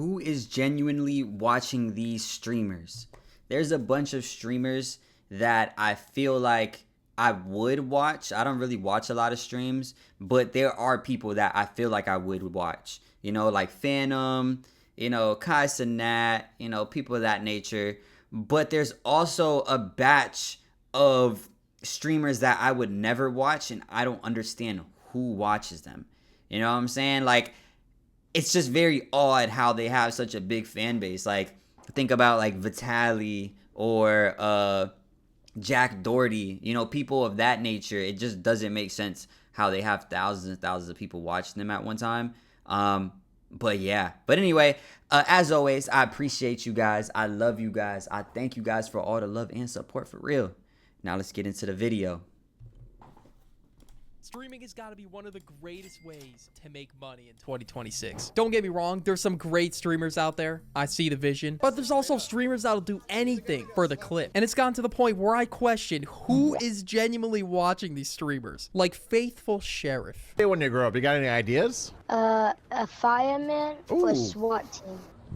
who is genuinely watching these streamers? There's a bunch of streamers that I feel like I would watch. I don't really watch a lot of streams, but there are people that I feel like I would watch. You know, like Phantom, you know, Kai Cenat, you know, people of that nature. But there's also a batch of streamers that I would never watch, and I don't understand who watches them. You know what I'm saying? Like, it's just very odd how they have such a big fan base. Like, think about like Vitaly or Jack Doherty, you know, people of that nature. It just doesn't make sense how they have thousands and thousands of people watching them at one time. But yeah, but anyway, as always, I appreciate you guys. I love you guys. I thank you guys for all the love and support, for real. Now let's get into the video. Streaming has got to be one of the greatest ways to make money in 2026. Don't get me wrong, there's some great streamers out there. I see the vision. But there's also streamers that'll do anything for the clip. And it's gotten to the point where I question who is genuinely watching these streamers. Like Faithful Sheriff. Hey, when you grow up, you got any ideas? A fireman for SWAT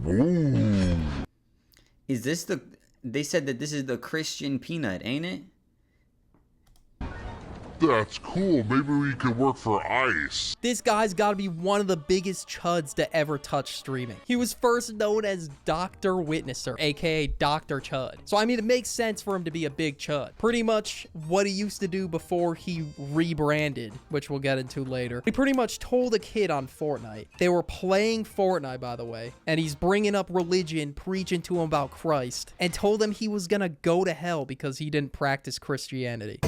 team. Is this the... They said that this is the Christian Peanut, ain't it? That's cool. Maybe we could work for ICE. This guy's got to be one of the biggest chuds to ever touch streaming. He was first known as Dr. Witnesser, aka Dr. Chud. So I mean, it makes sense for him to be a big chud. Pretty much what he used to do before he rebranded, which we'll get into later. He pretty much told a kid on Fortnite. They were playing Fortnite, by the way, and he's bringing up religion, preaching to him about Christ, and told them he was gonna go to hell because he didn't practice Christianity.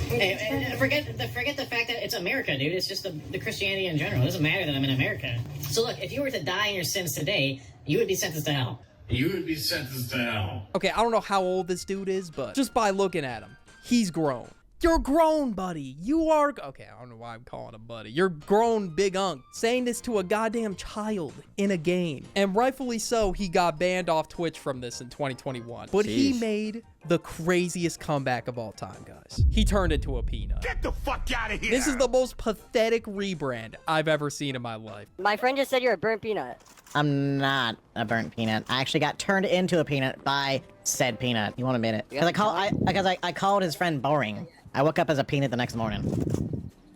Hey, forget the fact that it's America, dude. It's just the Christianity in general. It doesn't matter that I'm in America. So look, if you were to die in your sins today, you would be sentenced to hell. You would be sentenced to hell. Okay, I don't know how old this dude is, but just by looking at him, he's grown. You're grown, buddy. You are... Okay, I don't know why I'm calling him buddy. You're grown, big unk. Saying this to a goddamn child in a game. And rightfully so, he got banned off Twitch from this in 2021. But he made the craziest comeback of all time, guys. He turned into a peanut. Get the fuck out of here! This is the most pathetic rebrand I've ever seen in my life. My friend just said you're a burnt peanut. I'm not a burnt peanut. I actually got turned into a peanut by said peanut. You won't admit it. Because I called his friend boring. I woke up as a peanut the next morning.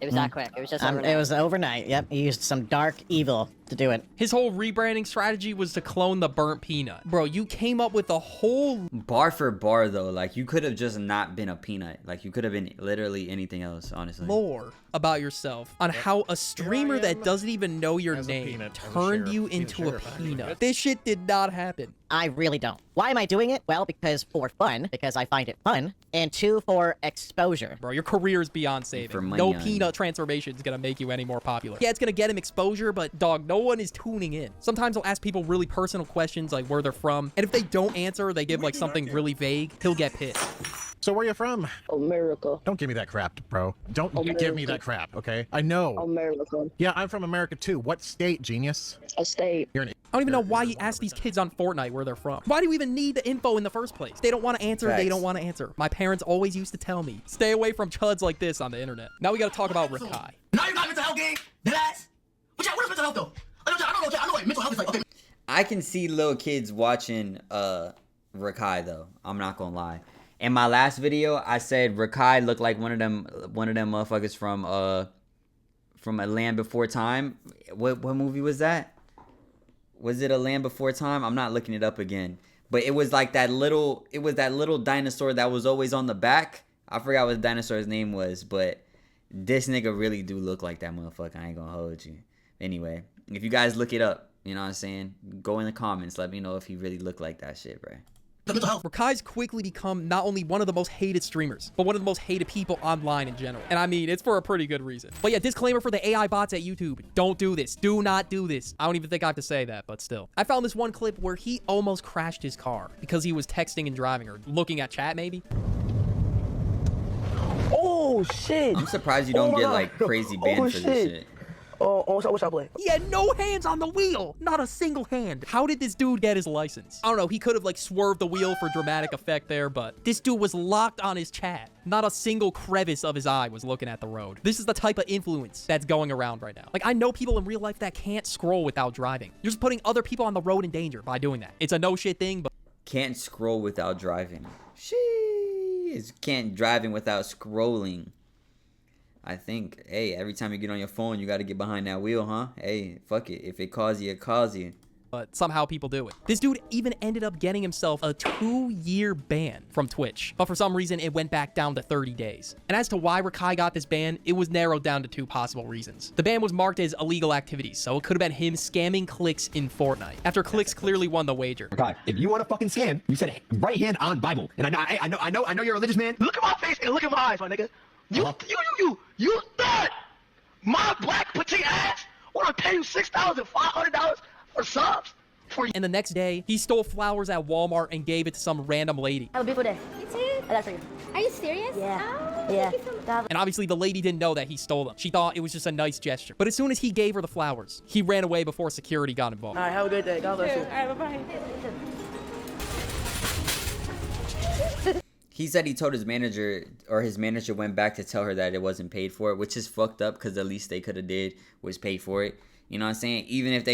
It was that quick. It was just overnight. It was overnight. Yep. He used some dark evil to do it. His whole rebranding strategy was to clone the burnt peanut. Bro, you came up with a whole... Bar for bar, though. Like, you could have just not been a peanut. Like, you could have been literally anything else, honestly. Lore about yourself on how a streamer that doesn't even know your name turned you into a peanut. This shit did not happen. I really don't. Why am I doing it? Well, because for fun, because I find it fun, and 2, for exposure. Bro, your career is beyond saving. No peanut transformation is gonna make you any more popular. Yeah, it's gonna get him exposure, but dog, no one is tuning in. Sometimes I'll ask people really personal questions, like where they're from, and if they don't answer, they give like something really vague, he'll get pissed. So where you from? America. Don't give me that crap, bro. Don't give me that crap, okay? I know. America. Yeah, I'm from America too. What state, genius? A state. You're an... I don't even know why you ask these kids on Fortnite where they're from. Why do you even need the info in the first place? They don't want to answer. They don't want to answer. My parents always used to tell me, stay away from chuds like this on the internet. Now we got to talk about Rakai. Now you got mental health, gang. Deadass. What is mental health, though? I know what mental health is like. Okay. I can see little kids watching Rakai, though. I'm not gonna lie. In my last video, I said Rakai looked like one of them motherfuckers from A Land Before Time. What movie was that? Was it A Land Before Time? I'm not looking it up again. But it was like that little dinosaur that was always on the back. I forgot what the dinosaur's name was, but this nigga really do look like that motherfucker. I ain't gonna hold you. Anyway, if you guys look it up, you know what I'm saying? Go in the comments. Let me know if he really looked like that shit, bro. Rakai's quickly become not only one of the most hated streamers, but one of the most hated people online in general. And I mean, it's for a pretty good reason. But yeah, disclaimer for the AI bots at YouTube. Don't do this. Do not do this. I don't even think I have to say that, but still. I found this one clip where he almost crashed his car because he was texting and driving, or looking at chat maybe. Oh shit! I'm surprised you don't get like crazy banned for this shit. What y'all play? He had no hands on the wheel. Not a single hand. How did this dude get his license? I don't know. He could have like swerved the wheel for dramatic effect there, but this dude was locked on his chat. Not a single crevice of his eye was looking at the road. This is the type of influence that's going around right now. Like, I know people in real life that can't scroll without driving. You're just putting other people on the road in danger by doing that. It's a no shit thing, but Can't scroll without driving. Sheesh. Can't driving without scrolling. I think, hey, every time you get on your phone, you got to get behind that wheel, huh? Hey, fuck it. If it calls you, it calls you. but somehow people do it. This dude even ended up getting himself a 2-year ban from Twitch, but for some reason it went back down to 30 days. And as to why Rakai got this ban, it was narrowed down to 2 possible reasons. The ban was marked as illegal activities, so it could have been him scamming clicks in Fortnite, after clicks clearly won the wager. Rakai, if you want to fucking scam, you said right hand on Bible. And I know you're a religious man. Look at my face and look at my eyes, my nigga. You thought my black petite ass want to pay you $6,500 for subs? And the next day, he stole flowers at Walmart and gave it to some random lady. Have a beautiful day. You too? That's for you. Are you serious? Yeah. Oh, Yeah. thank you so much. And obviously the lady didn't know that he stole them. She thought it was just a nice gesture. But as soon as he gave her the flowers, he ran away before security got involved. All right, have a good day. God bless you. All right, bye-bye. He said he told his manager, or his manager went back to tell her that it wasn't paid for, which is fucked up because the least they could have did was pay for it. You know what I'm saying? Even if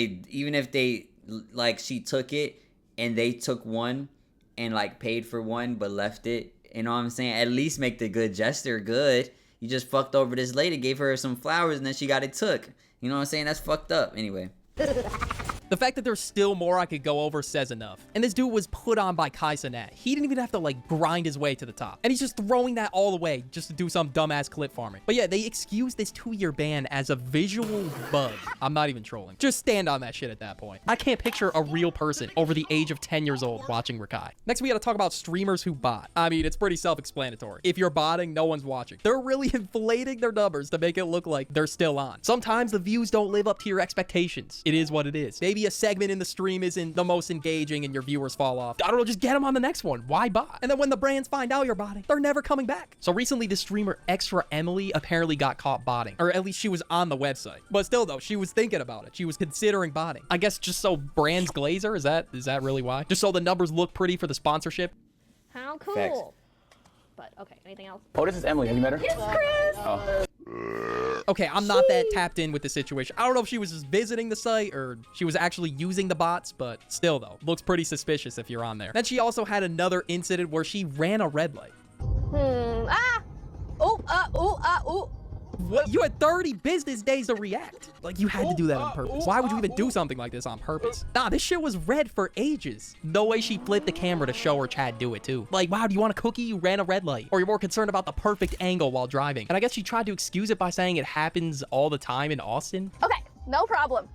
they like, she took it and they took one and like paid for one but left it, you know what I'm saying? At least make the good gesture good. You just fucked over this lady, gave her some flowers, and then she got it took. You know what I'm saying? That's fucked up. Anyway. The fact that there's still more I could go over says enough. And this dude was put on by Kaisanat. He didn't even have to like grind his way to the top. And he's just throwing that all away just to do some dumbass clip farming. But yeah, they excused this 2-year ban as a visual bug. I'm not even trolling. Just stand on that shit at that point. I can't picture a real person over the age of 10 years old watching Rakai. Next, we gotta talk about streamers who bot. I mean, it's pretty self-explanatory. If you're botting, no one's watching. They're really inflating their numbers to make it look like they're still on. Sometimes the views don't live up to your expectations. It is what it is. Maybe a segment in the stream isn't the most engaging and your viewers fall off. I don't know, just get them on the next one. Why bot? And then when the brands find out you're botting, they're never coming back. So recently, the streamer Extra Emily apparently got caught botting, or at least she was on the website. But still though, she was thinking about it. She was considering botting. I guess just so brands glaze her? Is that really why? Just so the numbers look pretty for the sponsorship? How cool. Facts. But, okay, anything else? Oh, this is Emily. Have you met her? Yes, Chris! Oh. Okay, I'm not that tapped in with the situation. I don't know if she was just visiting the site or she was actually using the bots, but still though, looks pretty suspicious if you're on there. Then she also had another incident where she ran a red light. What? You had 30 business days to react. Like, you had to do that on purpose. Why would you even do something like this on purpose? Nah, this shit was red for ages. No way she flipped the camera to show her chat do it too. Like, wow, do you want a cookie? You ran a red light. Or you're more concerned about the perfect angle while driving. And I guess she tried to excuse it by saying it happens all the time in Austin. Okay, no problem.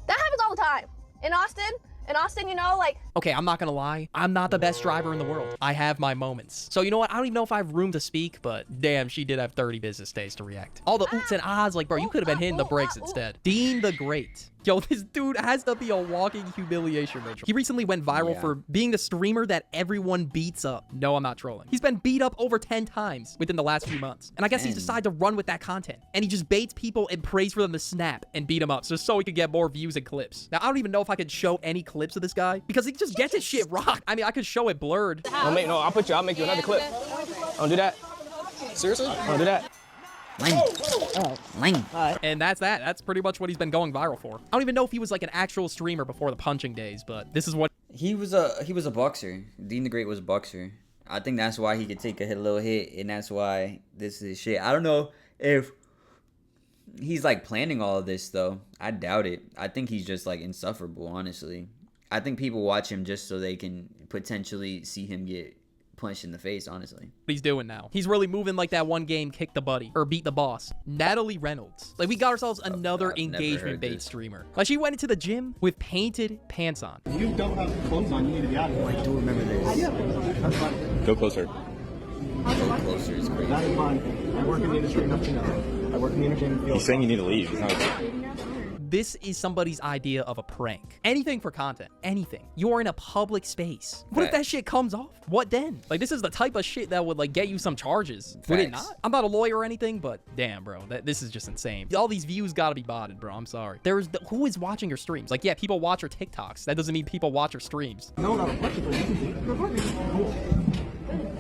That happens all the time. In Austin, you know, like... Okay, I'm not gonna lie. I'm not the best driver in the world. I have my moments. So you know what? I don't even know if I have room to speak, but damn, she did have 30 business days to react. All the oots and ahs, like, bro, you could have been hitting the brakes instead. Dean the Great. Yo, this dude has to be a walking humiliation ritual. He recently went viral for being the streamer that everyone beats up. No, I'm not trolling. He's been beat up over 10 times within the last few months. And I guess he's decided to run with that content. And he just baits people and prays for them to snap and beat them up just so he could get more views and clips. Now, I don't even know if I could show any clips of this guy because he just gets his shit rocked. I mean, I could show it blurred. I'll make you another clip. Don't do that. Seriously? Don't do that. Lame. And that's that. That's pretty much what he's been going viral for. I don't even know if he was like an actual streamer before the punching days, but this is what He was a boxer. Dean the Great was a boxer. I think that's why he could take a little hit, and that's why this is shit. I don't know if he's like planning all of this though. I doubt it. I think he's just like insufferable, honestly. I think people watch him just so they can potentially see him get punched in the face, honestly. he's doing now. He's really moving like that one game, Kick the Buddy, or Beat the Boss. Natalie Reynolds. Like, we got ourselves another engagement bait streamer. Like, she went into the gym with painted pants on. You don't have clothes on. You need to be out of here. I do remember this. Go closer. Go closer is crazy. That is fine. I work in the industry enough to know. I work in the entertainment field. He's saying you need to leave. It's not this is somebody's idea of a prank. Anything for content. Anything. You're in a public space. What if that shit comes off? What then? Like, this is the type of shit that would, like, get you some charges. Would it not? I'm not a lawyer or anything, but damn, bro. This is just insane. All these views gotta be botted, bro. I'm sorry. Who is watching your streams? Like, yeah, people watch your TikToks. That doesn't mean people watch your streams. No, not a bunch of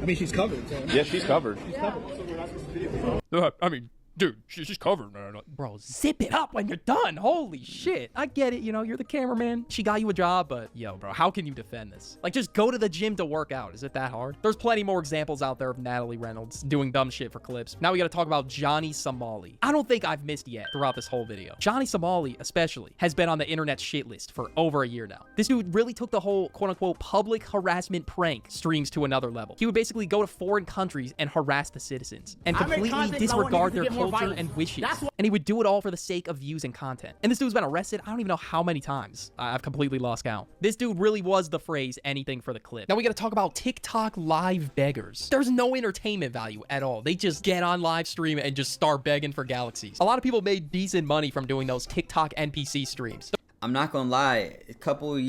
I mean, she's covered. So. Yeah, she's covered. She's covered. So we're not supposed to video. I mean, dude, she's covered, man. Bro, zip it up when you're done. Holy shit. I get it, you know, you're the cameraman. She got you a job, but yo, bro, how can you defend this? Like, just go to the gym to work out. Is it that hard? There's plenty more examples out there of Natalie Reynolds doing dumb shit for clips. Now we gotta talk about Johnny Somali. I don't think I've missed yet throughout this whole video. Johnny Somali, especially, has been on the internet shit list for over a year now. This dude really took the whole quote-unquote public harassment prank streams to another level. He would basically go to foreign countries and harass the citizens and completely disregard their culture and wishes. And he would do it all for the sake of views and content. And this dude's been arrested, I don't even know how many times. I've completely lost count. This dude really was the phrase anything for the clip. Now we gotta talk about TikTok live beggars. There's no entertainment value at all. They just get on live stream and just start begging for galaxies. A lot of people made decent money from doing those TikTok NPC streams. I'm not gonna lie, probably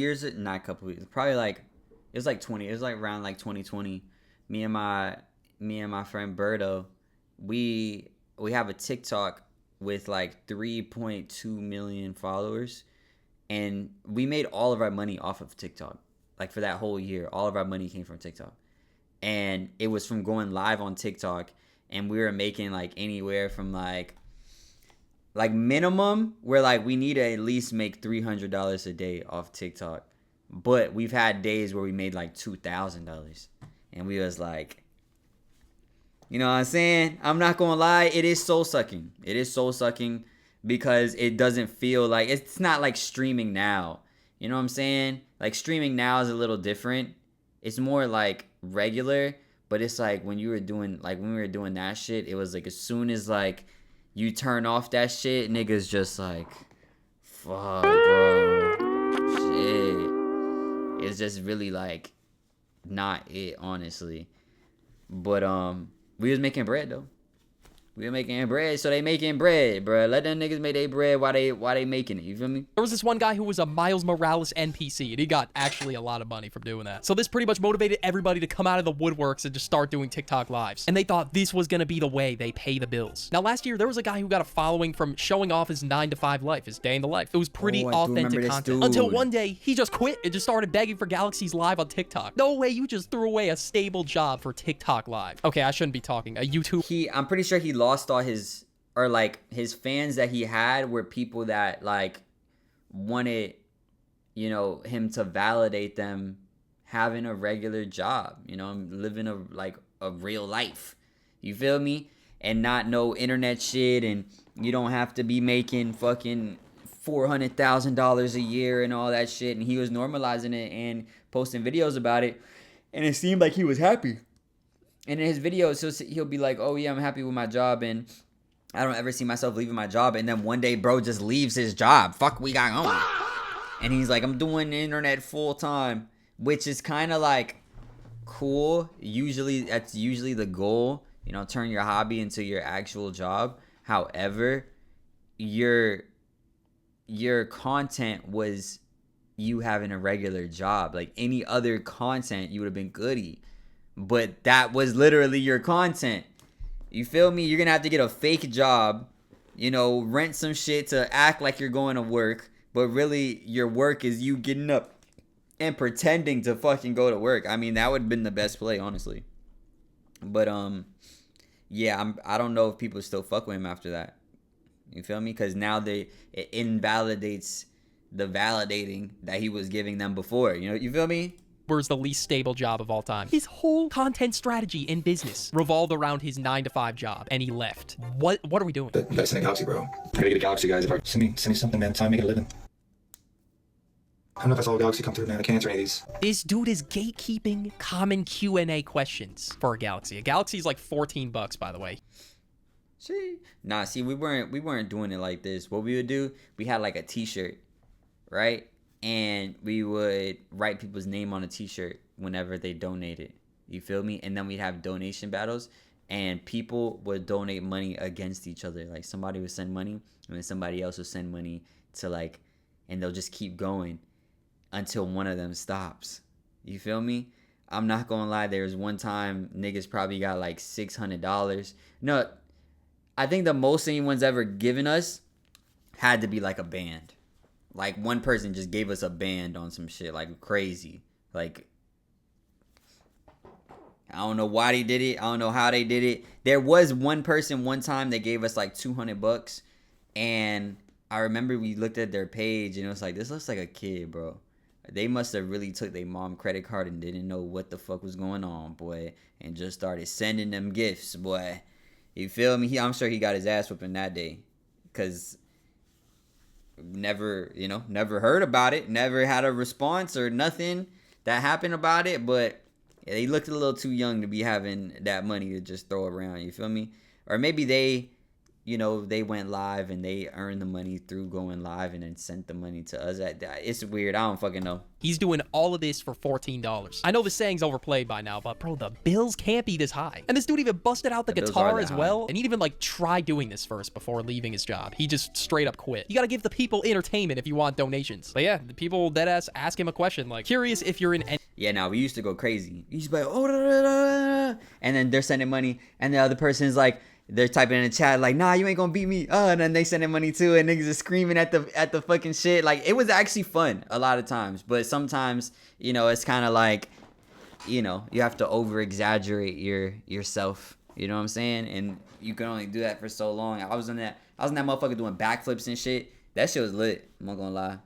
like, it was like around like 2020. Me and my friend Berto, we have a TikTok with like 3.2 million followers, and we made all of our money off of TikTok. Like, for that whole year, all of our money came from TikTok, and it was from going live on TikTok. And we were making like anywhere from like minimum, we're like, we need to at least make $300 a day off TikTok. But we've had days where we made like $2,000, and we was like, you know what I'm saying? I'm not gonna lie, it is soul sucking. It is soul sucking because it doesn't feel like, it's not like streaming now. You know what I'm saying? Like, streaming now is a little different. It's more like regular, but it's like when we were doing that shit, it was like as soon as like you turn off that shit, niggas just like, fuck, bro. Shit. It's just really like not it, honestly. But we was making bread though. We were making bread, so they making bread, bro. Let them niggas make their bread while they making it. You feel me? There was this one guy who was a Miles Morales NPC, and he got actually a lot of money from doing that. So this pretty much motivated everybody to come out of the woodworks and just start doing TikTok lives. And they thought this was gonna be the way they pay the bills. Now, last year, there was a guy who got a following from showing off his 9-to-5 life, his day in the life. It was pretty authentic content. Until one day, he just quit and just started begging for galaxies live on TikTok. No way, you just threw away a stable job for TikTok live. Okay, I shouldn't be talking. A YouTube. I'm pretty sure he lost all his, or like his fans that he had were people that like wanted, you know, him to validate them having a regular job, you know, living a real life. You feel me? And not no internet shit, and you don't have to be making fucking $400,000 a year and all that shit. And he was normalizing it and posting videos about it, and it seemed like he was happy. And in his videos, he'll be like, oh yeah, I'm happy with my job, and I don't ever see myself leaving my job. And then one day, bro just leaves his job. Fuck, we got on. And he's like, I'm doing the internet full time, which is kind of like cool. That's usually the goal, you know, turn your hobby into your actual job. However, your content was you having a regular job. Like any other content, you would have been goody. But that was literally your content. You feel me? You're going to have to get a fake job, you know, rent some shit to act like you're going to work. But really, your work is you getting up and pretending to fucking go to work. I mean, that would have been the best play, honestly. But, yeah, I don't know if people still fuck with him after that. You feel me? Because now it invalidates the validating that he was giving them before. You know, you feel me? Was the least stable job of all time. His whole content strategy in business revolved around his 9-to-5 job, and he left. What are we doing? You gotta send a galaxy, bro. I gotta get a galaxy, guys. Send me something, man. Time making a living. I don't know if I saw a galaxy come through, man. I can't answer any of these. This dude is gatekeeping common Q&A questions for a galaxy. A galaxy is like $14, by the way. See, we weren't doing it like this. What we would do, we had like a t-shirt, right? And we would write people's name on a t-shirt whenever they donated. You feel me? And then we'd have donation battles, and people would donate money against each other. Like somebody would send money, and then somebody else would send money, to like, and they'll just keep going until one of them stops. You feel me? I'm not gonna lie, there was one time niggas probably got like $600. No, I think the most anyone's ever given us had to be like a band. Like one person just gave us a band on some shit like crazy. Like, I don't know why they did it. I don't know how they did it. There was one person one time that gave us like $200, and I remember we looked at their page and it was like, this looks like a kid, bro. They must have really took their mom credit card and didn't know what the fuck was going on, boy, and just started sending them gifts, boy. You feel me? I'm sure he got his ass whooping that day, cause never heard about it, never had a response or nothing that happened about it, but yeah, they looked a little too young to be having that money to just throw around, you feel me? Or maybe they, they went live and they earned the money through going live and then sent the money to us. It's weird. I don't fucking know. He's doing all of this for $14. I know the saying's overplayed by now, but bro, the bills can't be this high. And this dude even busted out the guitar as well. And he'd even like try doing this first before leaving his job. He just straight up quit. You gotta give the people entertainment if you want donations. But yeah, the people deadass ask him a question like, curious if you're in any... Yeah, now we used to go crazy. We used to be like, oh, da, da, da, da. And then they're sending money, and the other person's like, they're typing in the chat like, nah, you ain't gonna beat me. And then they sending money too, and niggas are screaming at the fucking shit. Like, it was actually fun a lot of times, but sometimes, it's kind of like, you have to over exaggerate yourself. You know what I'm saying? And you can only do that for so long. I was in that motherfucker doing backflips and shit. That shit was lit. I'm not gonna lie.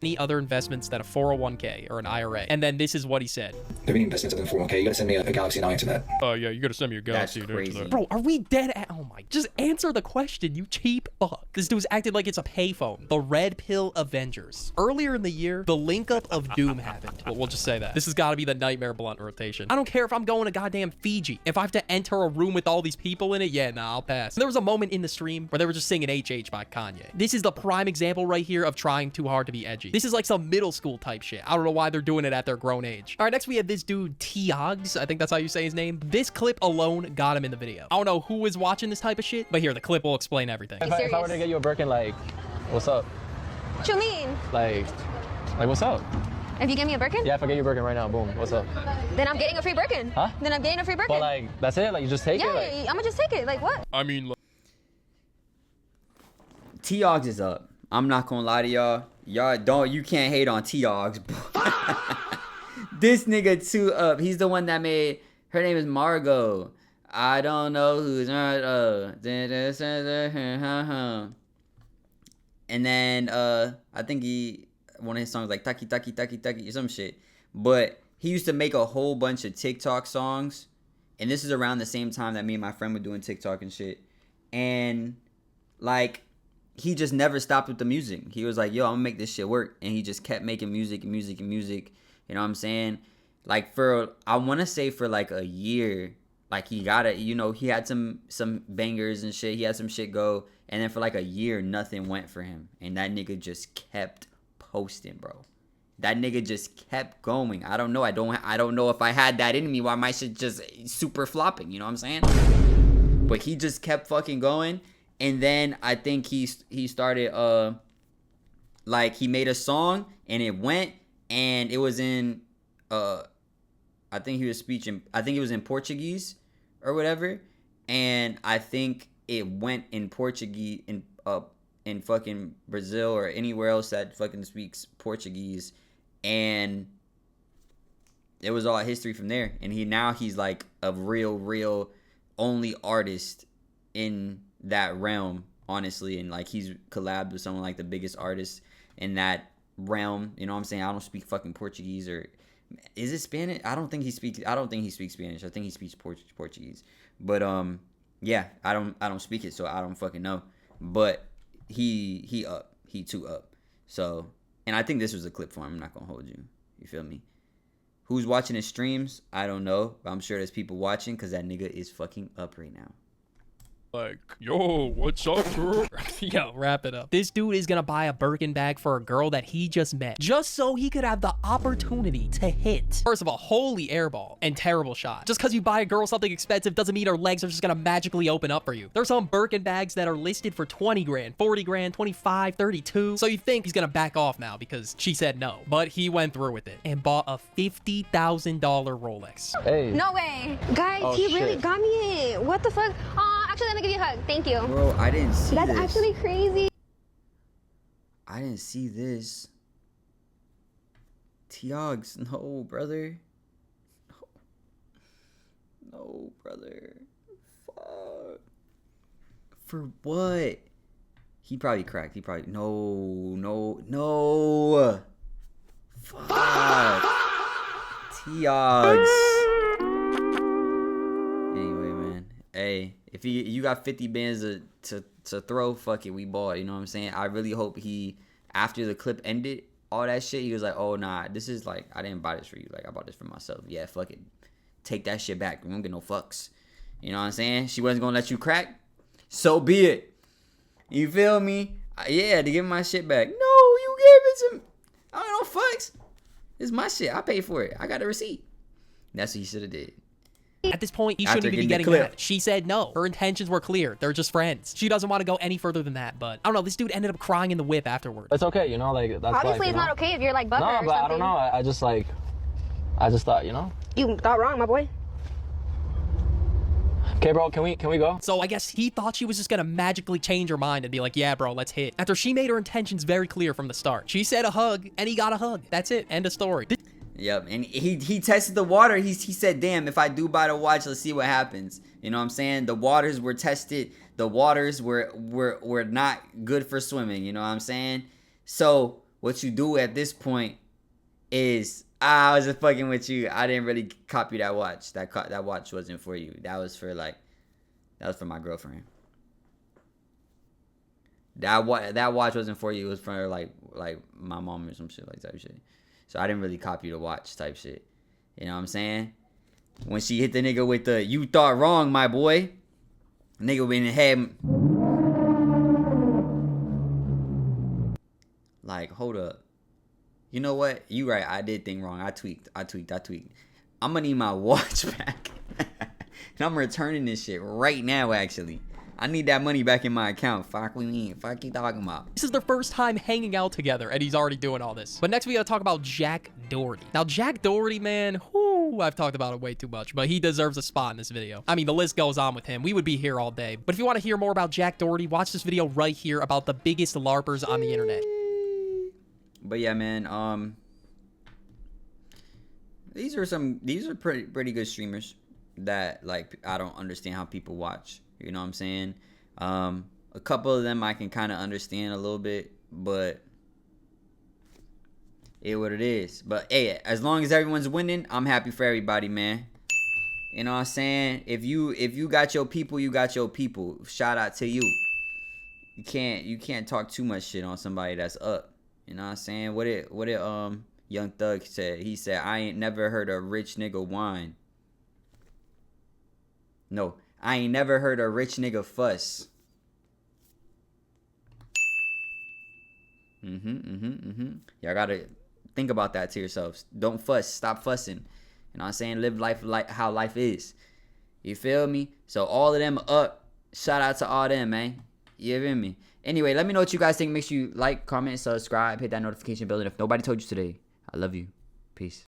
Any other investments than a 401k or an IRA. And then this is what he said. There any investments other than 401k? You gotta send me a Galaxy to answer that. Oh, yeah, you gotta send me your Galaxy. That's crazy. Bro, are we dead at... Oh my... Just answer the question, you cheap fuck. This dude's acted like it's a payphone. The Red Pill Avengers. Earlier in the year, the link up of Doom happened. We'll just say that. This has gotta be the Nightmare Blunt rotation. I don't care if I'm going to goddamn Fiji. If I have to enter a room with all these people in it, yeah, nah, I'll pass. There was a moment in the stream where they were just singing HH by Kanye. This is the prime example right here of trying too hard to be edgy. This is like some middle school type shit. I don't know why they're doing it at their grown age. All right, next we have this dude, Tiogs. I think that's how you say his name. This clip alone got him in the video. I don't know who is watching this type of shit, but here, the clip will explain everything. If I were to get you a Birkin, like, what's up? What you mean? Like what's up? If you give me a Birkin? Yeah, if I get you a Birkin right now, boom, what's up? Then I'm getting a free Birkin. Huh? Then I'm getting a free Birkin. But like, that's it? Like, you just take it? Like... I'm gonna just take it. Like, what? I mean, look. Tiogs is up. I'm not gonna lie to y'all. You can't hate on Tiogs. This nigga too up. He's the one that made, her name is Margot. I don't know who's and then I think one of his songs like Taki Taki Taki Taki or some shit. But he used to make a whole bunch of TikTok songs, and this is around the same time that me and my friend were doing TikTok and shit. And like, he just never stopped with the music. He was like, yo, I'm gonna make this shit work. And he just kept making music and music and music. You know what I'm saying? Like, I want to say for like a year, like he got it, he had some bangers and shit. He had some shit go. And then for like a year, nothing went for him. And that nigga just kept posting, bro. That nigga just kept going. I don't know. I don't know if I had that in me. Why my shit just super flopping. You know what I'm saying? But he just kept fucking going. And then I think he started, like, he made a song and it went, and it was in, I think he was it was in Portuguese or whatever. And I think it went in Portuguese in fucking Brazil or anywhere else that fucking speaks Portuguese. And it was all history from there. And he's like a real only artist in that realm, honestly. And like, he's collabed with someone like the biggest artist in that realm. You know what I'm saying? I don't speak fucking Portuguese. Or is it Spanish? I don't think he speaks Spanish. I think he speaks Portuguese. But yeah, I don't speak it, so I don't fucking know. But he too up. So, and I think this was a clip for him. I'm not gonna hold you. You feel me? Who's watching his streams? I don't know, but I'm sure there's people watching, because that nigga is fucking up right now. Like, yo, what's up, girl? Yo, wrap it up. This dude is gonna buy a Birkin bag for a girl that he just met, just so he could have the opportunity to hit. First of all, holy airball and terrible shot. Just because you buy a girl something expensive doesn't mean her legs are just gonna magically open up for you. There's some Birkin bags that are listed for 20 grand, 40 grand, 25, 32. So you think he's gonna back off now because she said no, but he went through with it and bought a $50,000 Rolex. Hey. No way. Guys, Oh, he shit. really got me it. What the fuck? Actually, let me give you a hug. Thank you. Bro, I didn't see That's this. actually crazy. I didn't see this. Tiags, no, brother. No, brother. Fuck. For what? He probably cracked. He probably... No. Fuck. Tiags. Anyway, man. Hey, if you got 50 bands to throw, fuck it, we ball. You know what I'm saying? I really hope he, after the clip ended, all that shit, he was like, oh, nah, this is like, I didn't buy this for you. Like, I bought this for myself. Yeah, fuck it. Take that shit back. We don't get no fucks. You know what I'm saying? She wasn't gonna let you crack. So be it. You feel me? Yeah, to give my shit back. No, you gave it to me. I don't know fucks. It's my shit. I paid for it. I got a receipt. That's what he should have did. At this point, he After shouldn't even be getting getting the clip. mad. She said no. Her intentions were clear. They're just friends. She doesn't want to go any further than that, but I don't know. This dude ended up crying in the whip afterwards. It's okay, you know, like that's Obviously, life, it's not okay if you're like butthurt No, or but something. I don't know. I just thought, you know. You thought wrong, my boy. Okay, bro, can we go? So I guess he thought she was just gonna magically change her mind and be like, yeah, bro, let's hit. After she made her intentions very clear from the start. She said a hug, and he got a hug. That's it. End of story. Yep, and he tested the water. He said, damn, if I do buy the watch, let's see what happens. You know what I'm saying? The waters were tested. The waters were not good for swimming. You know what I'm saying? So what you do at this point is, I was just fucking with you. I didn't really copy that watch. That watch wasn't for you. That was for my girlfriend. That watch wasn't for you. It was for like my mom or some shit like that shit. So I didn't really copy the watch type shit. You know what I'm saying? When she hit the nigga with the, you thought wrong, my boy. Nigga went in the head. Like, hold up. You know what? You right. I did think wrong. I tweaked. I'm gonna need my watch back. And I'm returning this shit right now, actually. I need that money back in my account. Fuck we mean. Fuck you talking about. This is their first time hanging out together, and he's already doing all this. But next we gotta talk about Jack Doherty. Now, Jack Doherty, man, whoo, I've talked about it way too much, but he deserves a spot in this video. I mean, the list goes on with him. We would be here all day. But if you want to hear more about Jack Doherty, watch this video right here about the biggest LARPers on the internet. But yeah, man, these are pretty good streamers that, like, I don't understand how people watch. You know what I'm saying? A couple of them I can kind of understand a little bit, but it what it is. But hey, as long as everyone's winning, I'm happy for everybody, man. You know what I'm saying? If you got your people, you got your people. Shout out to you. You can't talk too much shit on somebody that's up. You know what I'm saying? What it Young Thug said. He said, I ain't never heard a rich nigga whine. No, I ain't never heard a rich nigga fuss. Y'all gotta think about that to yourselves. Don't fuss. Stop fussing. You know what I'm saying? Live life like how life is. You feel me? So all of them up. Shout out to all them, man. You feel me? Anyway, let me know what you guys think. Make sure you like, comment, subscribe, hit that notification bell. And if nobody told you today, I love you. Peace.